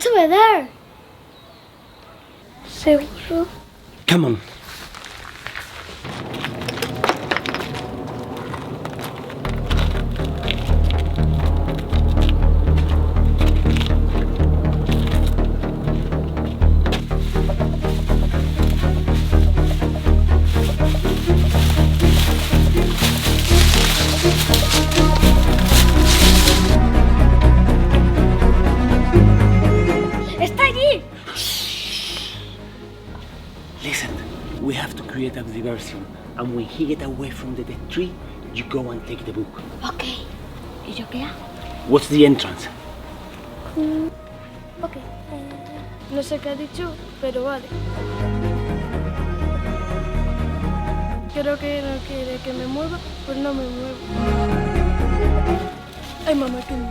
It's over there. ¿Seguro? Come on. ¡Está allí! Listen, we have to create a diversion. And when he get away from the dead tree, you go and take the book. Ok. ¿Y yo qué hago? What's the entrance? Ok. No sé qué ha dicho, pero vale. Creo que no quiere que me mueva, pues no me muevo. Ay, mamá, qué miedo.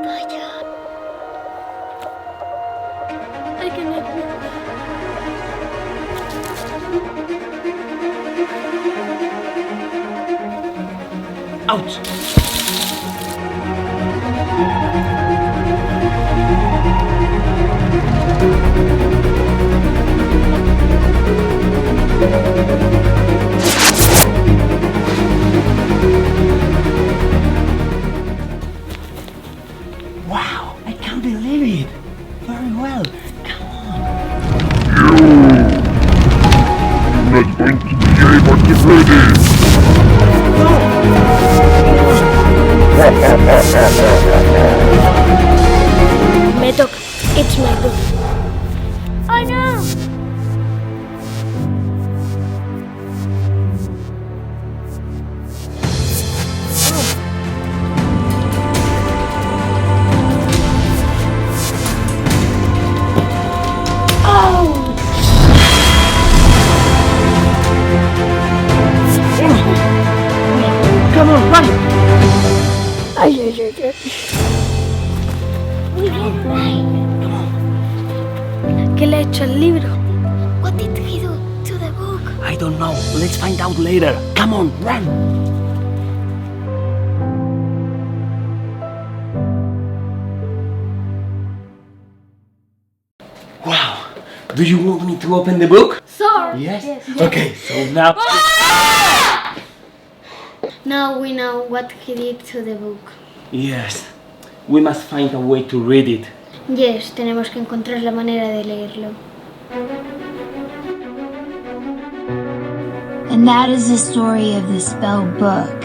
Vaya. Ay, qué nervio. Out! Wow, I can't believe it. Very well. Come on. You're not going to be able to do this! Me toca. It's my book. ¡Oh, no! Come on, run! Ay, ay, ay, ay. Muy bien, Ray. ¿Qué le ha hecho al libro? What did he do to the book? I don't know. Let's find out later. Come on, run! Wow. Do you want me to open the book? Sorry. Yes? Okay, so now... Now we know what he did to the book. Yes. We must find a way to read it. Yes, tenemos que encontrar la manera de leerlo. And that is the story of the spell book.